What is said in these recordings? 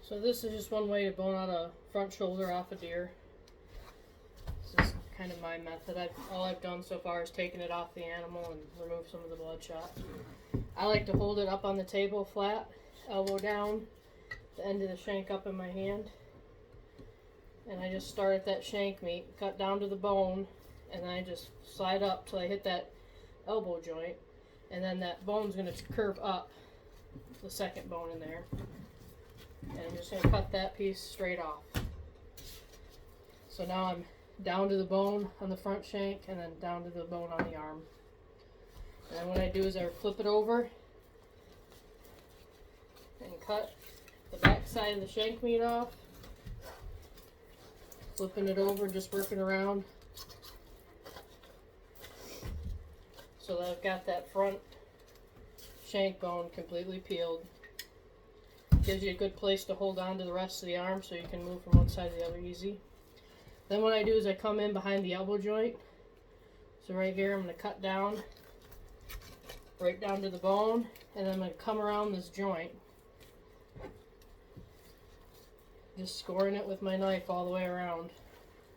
So this is just one way to bone out a front shoulder off a deer. This is kind of my method. All I've done so far is taken it off the animal and remove some of the bloodshot. I like to hold it up on the table flat, elbow down, the end of the shank up in my hand. And I just start at that shank meat, cut down to the bone, and then I just slide up till I hit that elbow joint. And then that bone's going to curve up, the second bone in there. And I'm just going to cut that piece straight off. So now I'm down to the bone on the front shank and then down to the bone on the arm. And then what I do is I flip it over and cut the back side of the shank meat off. Flipping it over, just working around so that I've got that front shank bone completely peeled. Gives you a good place to hold on to the rest of the arm so you can move from one side to the other easy. Then what I do is I come in behind the elbow joint. So right here I'm going to cut down, right down to the bone, and then I'm going to come around this joint. Just scoring it with my knife all the way around.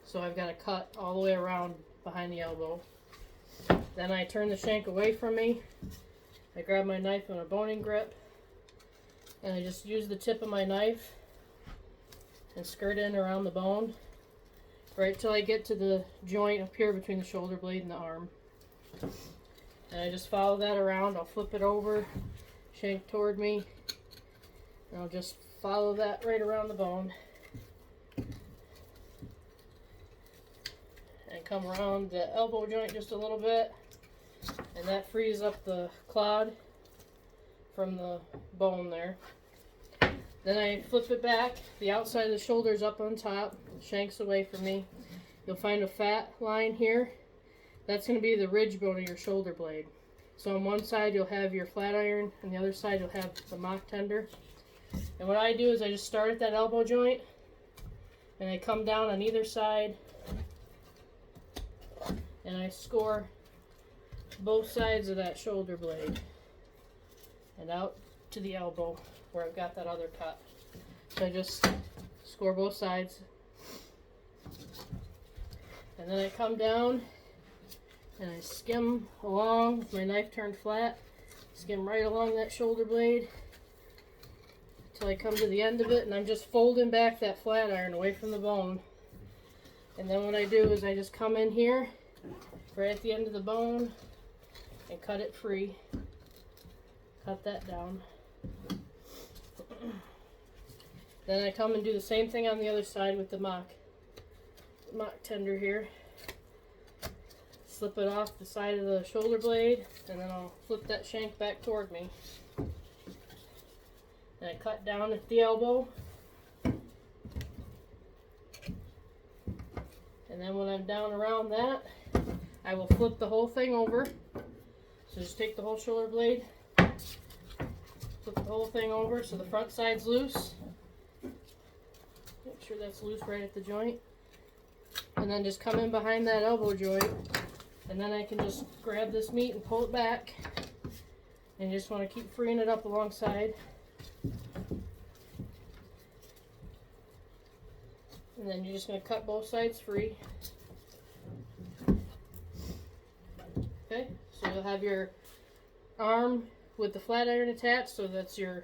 So I've got a cut all the way around behind the elbow. Then I turn the shank away from me. I grab my knife in a boning grip. And I just use the tip of my knife and skirt in around the bone right till I get to the joint up here between the shoulder blade and the arm. And I just follow that around. I'll flip it over, shank toward me, and I'll just follow that right around the bone. And come around the elbow joint just a little bit, and that frees up the clod from the bone there. Then I flip it back, the outside of the shoulder's up on top, shank's away from me. You'll find a fat line here. That's going to be the ridge bone of your shoulder blade. So on one side you'll have your flat iron, and the other side you'll have the mock tender. And what I do is I just start at that elbow joint, and I come down on either side, and I score both sides of that shoulder blade and out to the elbow where I've got that other cut. So I just score both sides, and then I come down and I skim along with my knife turned flat, skim right along that shoulder blade until I come to the end of it, and I'm just folding back that flat iron away from the bone. And then what I do is I just come in here right at the end of the bone and cut it free. Cut that down. Then I come and do the same thing on the other side with the mock tender here. Slip it off the side of the shoulder blade, and then I'll flip that shank back toward me. And I cut down at the elbow. And then when I'm down around that, I will flip the whole thing over. So just take the whole shoulder blade, flip the whole thing over so the front side's loose. Make sure that's loose right at the joint. And then just come in behind that elbow joint, and then I can just grab this meat and pull it back. And you just want to keep freeing it up alongside. And then you're just going to cut both sides free. Okay, so you'll have your arm with the flat iron attached, so that's your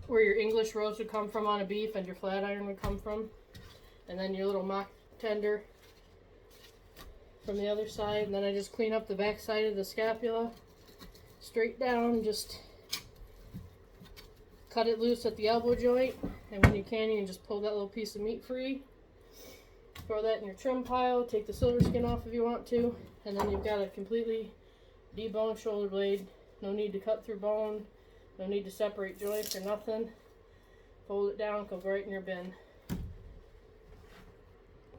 where your English roast would come from on a beef and your flat iron would come from. And then your little mock tender from the other side. And then I just clean up the back side of the scapula straight down, just cut it loose at the elbow joint, and when you can just pull that little piece of meat free. Throw that in your trim pile, take the silver skin off if you want to, and then you've got a completely deboned shoulder blade. No need to cut through bone, no need to separate joints or nothing. Fold it down, go right in your bin.